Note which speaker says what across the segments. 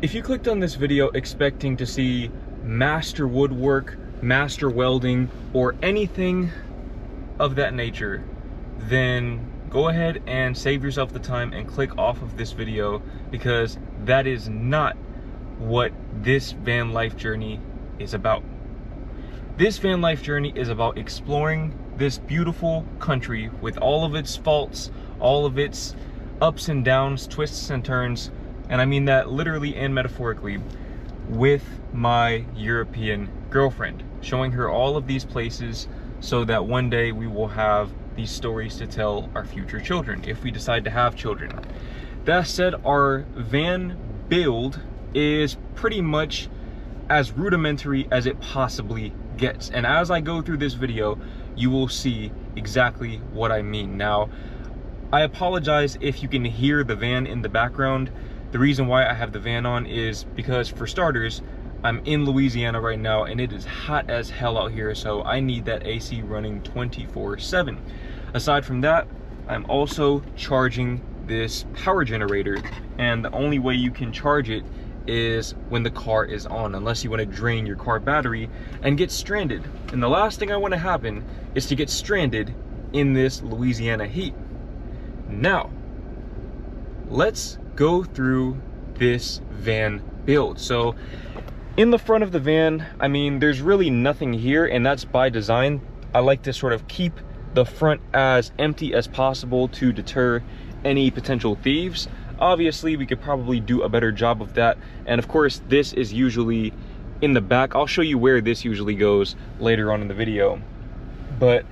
Speaker 1: If you clicked on this video expecting to see master woodwork, master welding, or anything of that nature, then go ahead and save yourself the time and click off of this video, because that is not what this van life journey is about. This van life journey is about exploring this beautiful country with all of its faults, all of its ups and downs, twists and turns, and I mean that literally and metaphorically, with my European girlfriend, showing her all of these places so that one day we will have these stories to tell our future children, if we decide to have children. That said, our van build is pretty much as rudimentary as it possibly gets, and as I go through this video you will see exactly what I mean. Now, I apologize if you can hear the van in the background. The reason why I have the van on is because, for starters, I'm in Louisiana right now and it is hot as hell out here, so I need that AC running 24/7. Aside from that, I'm also charging this power generator, and the only way you can charge it is when the car is on, unless you want to drain your car battery and get stranded. And the last thing I want to happen is to get stranded in this Louisiana heat. Now, let's go through this van build. So in the front of the van, I mean, there's really nothing here, and that's by design. I like to sort of keep the front as empty as possible to deter any potential thieves. Obviously, we could probably do a better job of that. And of course, this is usually in the back. I'll show you where this usually goes later on in the video. But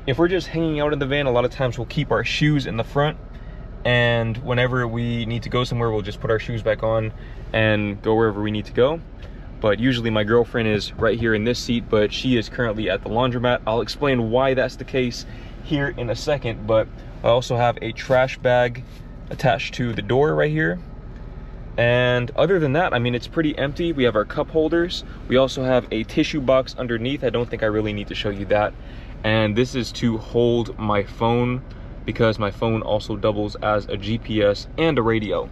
Speaker 1: if we're just hanging out in the van, a lot of times we'll keep our shoes in the front, and whenever we need to go somewhere, we'll just put our shoes back on and go wherever we need to go. But usually my girlfriend is right here in this seat, but she is currently at the laundromat. I'll explain why that's the case here in a second. But I also have a trash bag attached to the door right here. And other than that, I mean, it's pretty empty. We have our cup holders. We also have a tissue box underneath. I don't think I really need to show you that. And this is to hold my phone, because my phone also doubles as a GPS and a radio.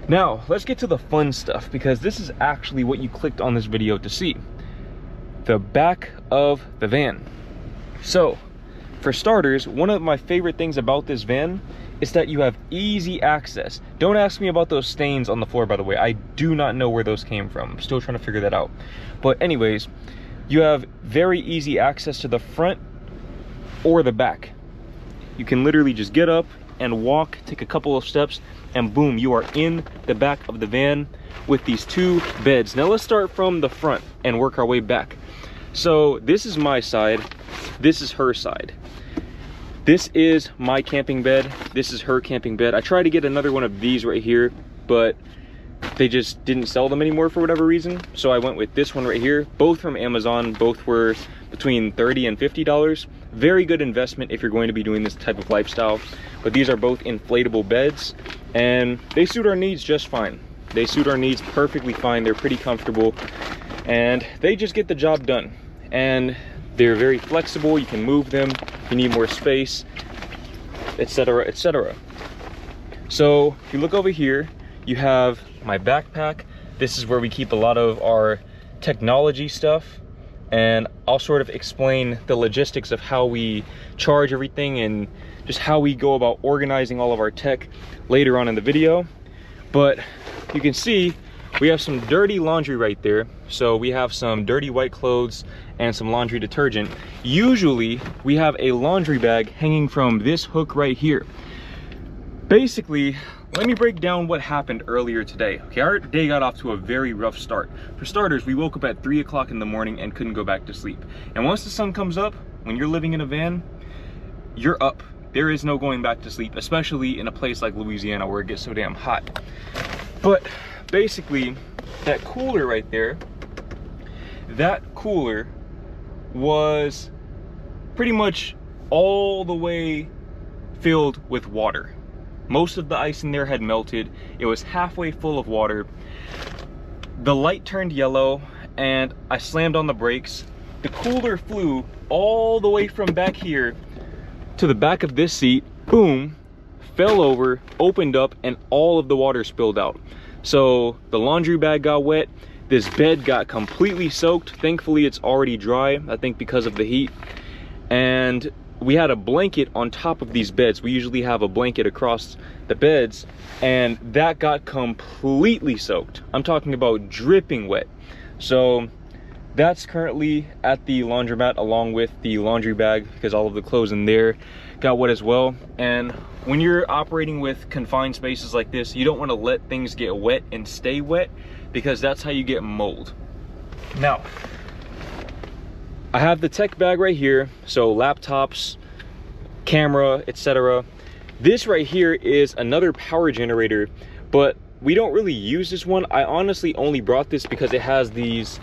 Speaker 1: Now, let's get to the fun stuff, because this is actually what you clicked on this video to see. The back of the van. So, for starters, one of my favorite things about this van is that you have easy access. Don't ask me about those stains on the floor, by the way. I do not know where those came from. I'm still trying to figure that out. But anyways, you have very easy access to the front or the back. You can literally just get up and walk, take a couple of steps, and boom, you are in the back of the van with these two beds. Now let's start from the front and work our way back. So this is my side, this is her side. This is my camping bed, this is her camping bed. I tried to get another one of these right here, but they just didn't sell them anymore for whatever reason. So I went with this one right here, both from Amazon. Both were between $30 and $50. Very good investment if you're going to be doing this type of lifestyle. But these are both inflatable beds, and they suit our needs just fine. They suit our needs perfectly fine. They're pretty comfortable, and they just get the job done. And they're very flexible. You can move them if you need more space, etc., etc. So if you look over here, you have my backpack. This is where we keep a lot of our technology stuff, and I'll sort of explain the logistics of how we charge everything and just how we go about organizing all of our tech later on in the video. But you can see we have some dirty laundry right there. So we have some dirty white clothes and some laundry detergent. Usually we have a laundry bag hanging from this hook right here. Basically, let me break down what happened earlier today. Okay, our day got off to a very rough start. For starters, we woke up at 3 o'clock in the morning and couldn't go back to sleep. And once the sun comes up, when you're living in a van, you're up. There is no going back to sleep, especially in a place like Louisiana where it gets so damn hot. But basically, that cooler right there, that cooler was pretty much all the way filled with water. Most of the ice in there had melted. It was halfway full of water. The light turned yellow and I slammed on the brakes. The cooler flew all the way from back here to the back of this seat, boom, fell over, opened up, and all of the water spilled out. So the laundry bag got wet. This bed got completely soaked. Thankfully, it's already dry, I think because of the heat. And we had a blanket on top of these beds. We usually have a blanket across the beds, and that got completely soaked. I'm talking about dripping wet. So that's currently at the laundromat along with the laundry bag, because all of the clothes in there got wet as well. And when you're operating with confined spaces like this, you don't want to let things get wet and stay wet, because that's how you get mold. Now, I have the tech bag right here, so laptops, camera, etc. This right here is another power generator, but we don't really use this one. I honestly only brought this because it has these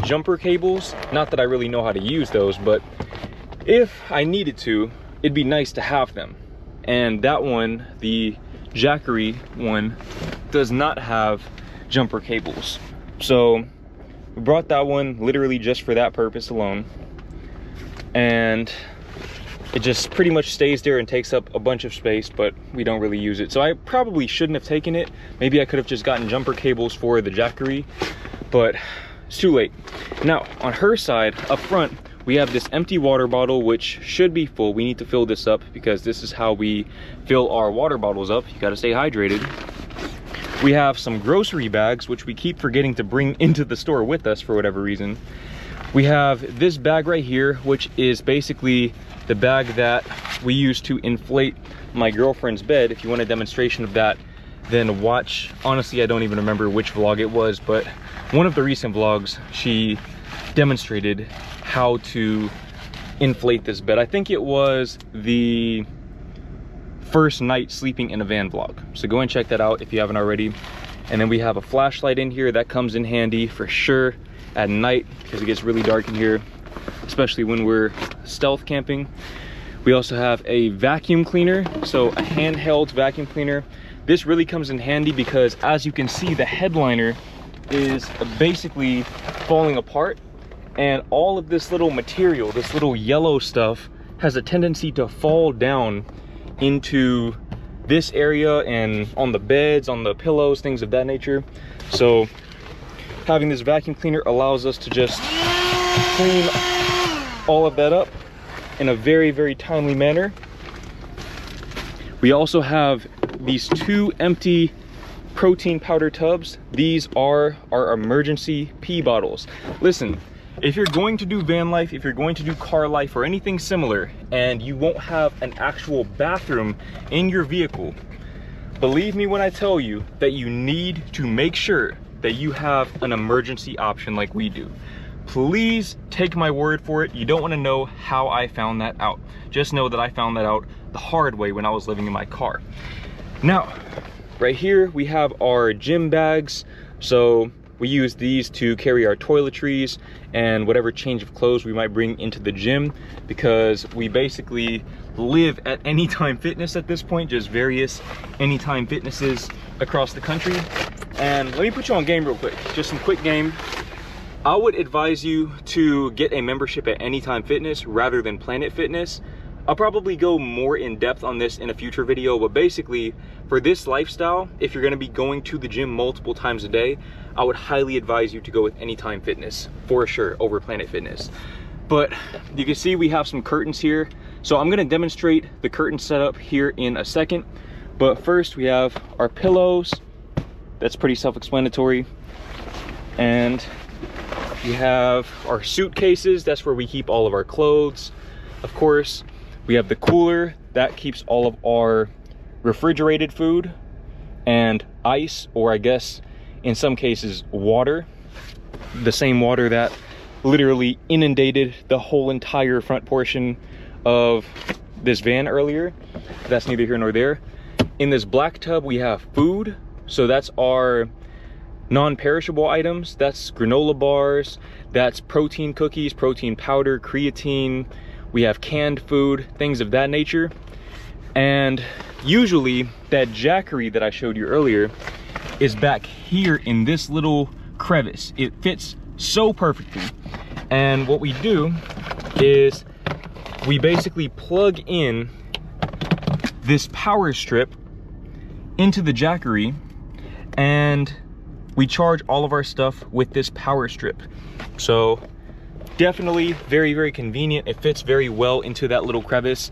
Speaker 1: jumper cables. Not that I really know how to use those, but if I needed to, it'd be nice to have them. And that one, the Jackery one, does not have jumper cables. So we brought that one literally just for that purpose alone. And it just pretty much stays there and takes up a bunch of space, but we don't really use it. So I probably shouldn't have taken it. Maybe I could have just gotten jumper cables for the Jackery, but it's too late. Now, on her side, up front, we have this empty water bottle, which should be full. We need to fill this up because this is how we fill our water bottles up. You gotta stay hydrated. We have some grocery bags, which we keep forgetting to bring into the store with us for whatever reason. We have this bag right here, which is basically the bag that we use to inflate my girlfriend's bed. If you want a demonstration of that, then watch. Honestly, I don't even remember which vlog it was, but one of the recent vlogs, she demonstrated how to inflate this bed. I think it was the first night sleeping in a van vlog. So go and check that out if you haven't already. And then we have a flashlight in here that comes in handy for sure at night, because it gets really dark in here, especially when we're stealth camping. We also have a vacuum cleaner, so a handheld vacuum cleaner. This really comes in handy because, as you can see, the headliner is basically falling apart, and all of this little material, this little yellow stuff, has a tendency to fall down into this area and on the beds, on the pillows, things of that nature. So having this vacuum cleaner allows us to just clean all of that up in a very, very timely manner. We also have these 2 empty protein powder tubs. These are our emergency pee bottles. Listen, if you're going to do van life, if you're going to do car life or anything similar, and you won't have an actual bathroom in your vehicle, believe me when I tell you that you need to make sure that you have an emergency option like we do. Please take my word for it. You don't want to know how I found that out. Just know that I found that out the hard way when I was living in my car. Now, right here we have our gym bags. So we use these to carry our toiletries and whatever change of clothes we might bring into the gym, because we basically live at Anytime Fitness at this point, just various Anytime Fitnesses across the country. And let me put you on game real quick, just some quick game. I would advise you to get a membership at Anytime Fitness rather than Planet Fitness. I'll probably go more in depth on this in a future video, but basically for this lifestyle, if you're gonna be going to the gym multiple times a day, I would highly advise you to go with Anytime Fitness for sure over Planet Fitness. But you can see we have some curtains here. So I'm gonna demonstrate the curtain setup here in a second. But first we have our pillows. That's pretty self-explanatory. And we have our suitcases. That's where we keep all of our clothes. Of course, we have the cooler that keeps all of our refrigerated food and ice, or I guess in some cases water, the same water that literally inundated the whole entire front portion of this van earlier. That's neither here nor there. In this black tub we have food, so that's our non-perishable items. That's granola bars, that's protein cookies, protein powder, creatine. We have canned food, things of that nature. And usually that Jackery that I showed you earlier is back here in this little crevice. It fits so perfectly. And what we do is we basically plug in this power strip into the Jackery, and we charge all of our stuff with this power strip. So definitely very, very convenient. It fits very well into that little crevice.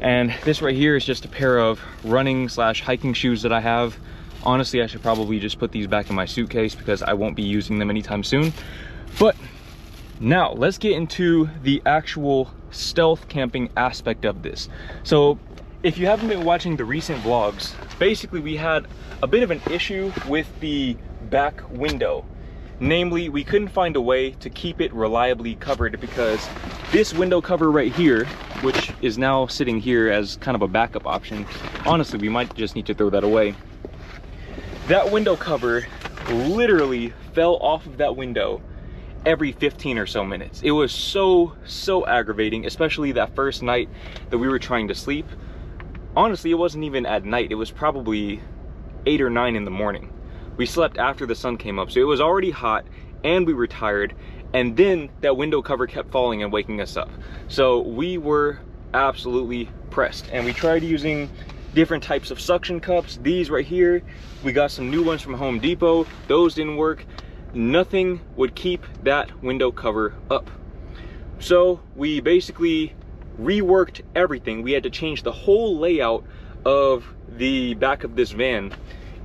Speaker 1: And this right here is just a pair of running slash hiking shoes that I have. Honestly, I should probably just put these back in my suitcase because I won't be using them anytime soon. But now let's get into the actual stealth camping aspect of this. So if you haven't been watching the recent vlogs, basically we had a bit of an issue with the back window. Namely, we couldn't find a way to keep it reliably covered because this window cover right here, which is now sitting here as kind of a backup option, honestly, we might just need to throw that away. That window cover literally fell off of that window every 15 or so minutes. It was so aggravating, especially that first night that we were trying to sleep. Honestly, it wasn't even at night. It was probably 8 or 9 in the morning. We slept after the sun came up, so it was already hot and we were tired, and then that window cover kept falling and waking us up. So we were absolutely pressed, and we tried using different types of suction cups. These right here, we got some new ones from Home Depot. Those didn't work. Nothing would keep that window cover up. So we basically reworked everything. We had to change the whole layout of the back of this van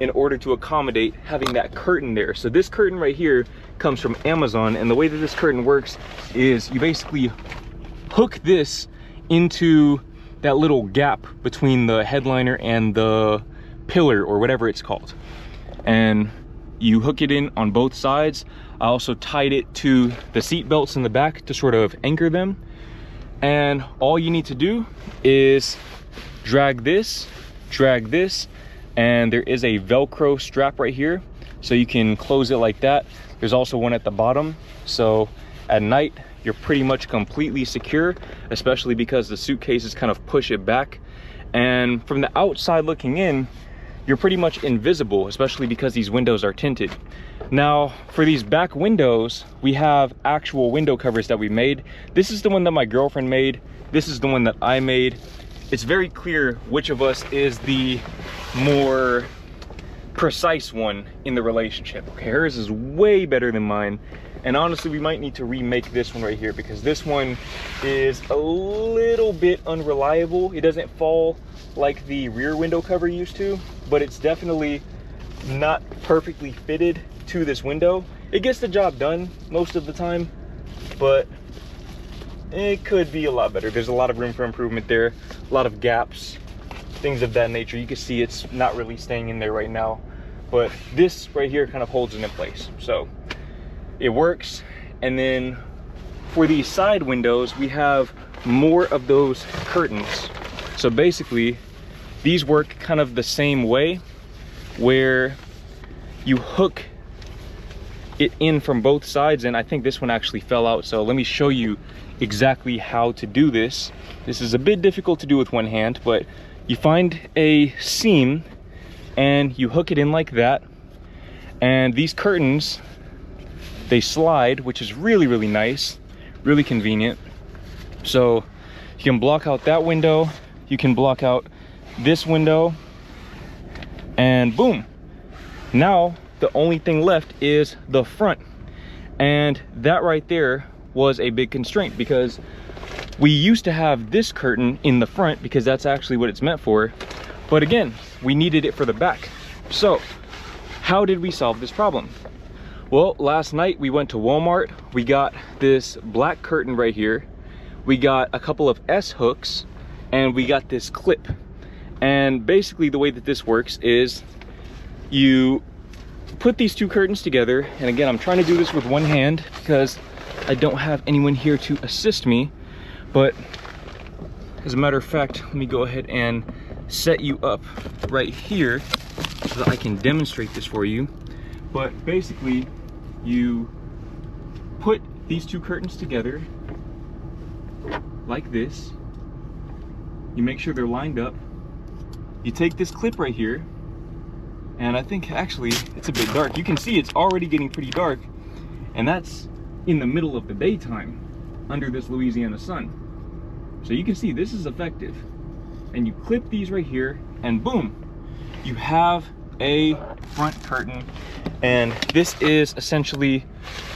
Speaker 1: in order to accommodate having that curtain there. So this curtain right here comes from Amazon, and the way that this curtain works is you basically hook this into that little gap between the headliner and the pillar or whatever it's called, and you hook it in on both sides. I also tied it to the seat belts in the back to sort of anchor them, and all you need to do is drag this, and there is a Velcro strap right here, so you can close it like that. There's also one at the bottom, so at night you're pretty much completely secure, especially because the suitcases kind of push it back. And from the outside looking in, you're pretty much invisible, especially because these windows are tinted. Now, for these back windows, we have actual window covers that we made. This is the one that my girlfriend made. This is the one that I made. It's very clear which of us is the more precise one in the relationship. Okay, hers is way better than mine. And honestly, we might need to remake this one right here because this one is a little bit unreliable. It doesn't fall like the rear window cover used to, but it's definitely not perfectly fitted to this window. It gets the job done most of the time, but it could be a lot better. There's a lot of room for improvement there, a lot of gaps, things of that nature. You can see it's not really staying in there right now, but this right here kind of holds it in place. So it works. And then for these side windows, we have more of those curtains. So basically, these work kind of the same way, where you hook it in from both sides. And I think this one actually fell out, so let me show you exactly how to do this. This is a bit difficult to do with one hand, but you find a seam and you hook it in like that, and these curtains, they slide, which is really nice, really convenient. So you can block out that window, you can block out this window, and boom, now the only thing left is the front. And that right there was a big constraint because we used to have this curtain in the front because that's actually what it's meant for, but again, we needed it for the back. So how did we solve this problem? Well, last night we went to Walmart. We got this black curtain right here, we got a couple of S hooks, and we got this clip. And basically the way that this works is you put these two curtains together, and again, I'm trying to do this with one hand because I don't have anyone here to assist me, but as a matter of fact, let me go ahead and set you up right here so that I can demonstrate this for you. But basically, you put these two curtains together like this. You make sure they're lined up. You take this clip right here, and I think actually it's a bit dark. You can see it's already getting pretty dark, and that's in the middle of the daytime under this Louisiana sun. So you can see this is effective. And you clip these right here, and boom, you have a front curtain, and this is essentially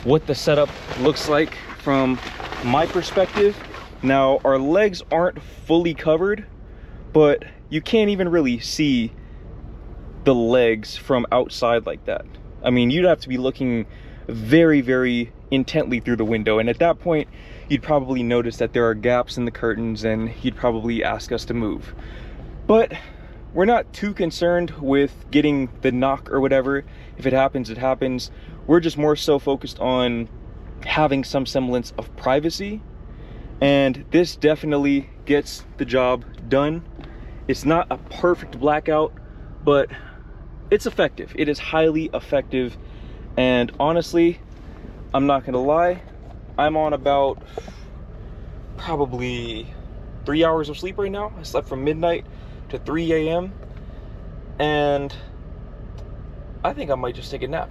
Speaker 1: what the setup looks like from my perspective. Now, our legs aren't fully covered, but you can't even really see the legs from outside like that. I mean, you'd have to be looking very, very intently through the window, and at that point you'd probably notice that there are gaps in the curtains and you'd probably ask us to move. But we're not too concerned with getting the knock or whatever. If it happens, it happens. We're just more so focused on having some semblance of privacy, and this definitely gets the job done. It's not a perfect blackout, but it's effective. It is highly effective, and honestly, I'm not gonna lie, I'm on about probably 3 hours of sleep right now. I slept from midnight to 3 a.m. and I think I might just take a nap.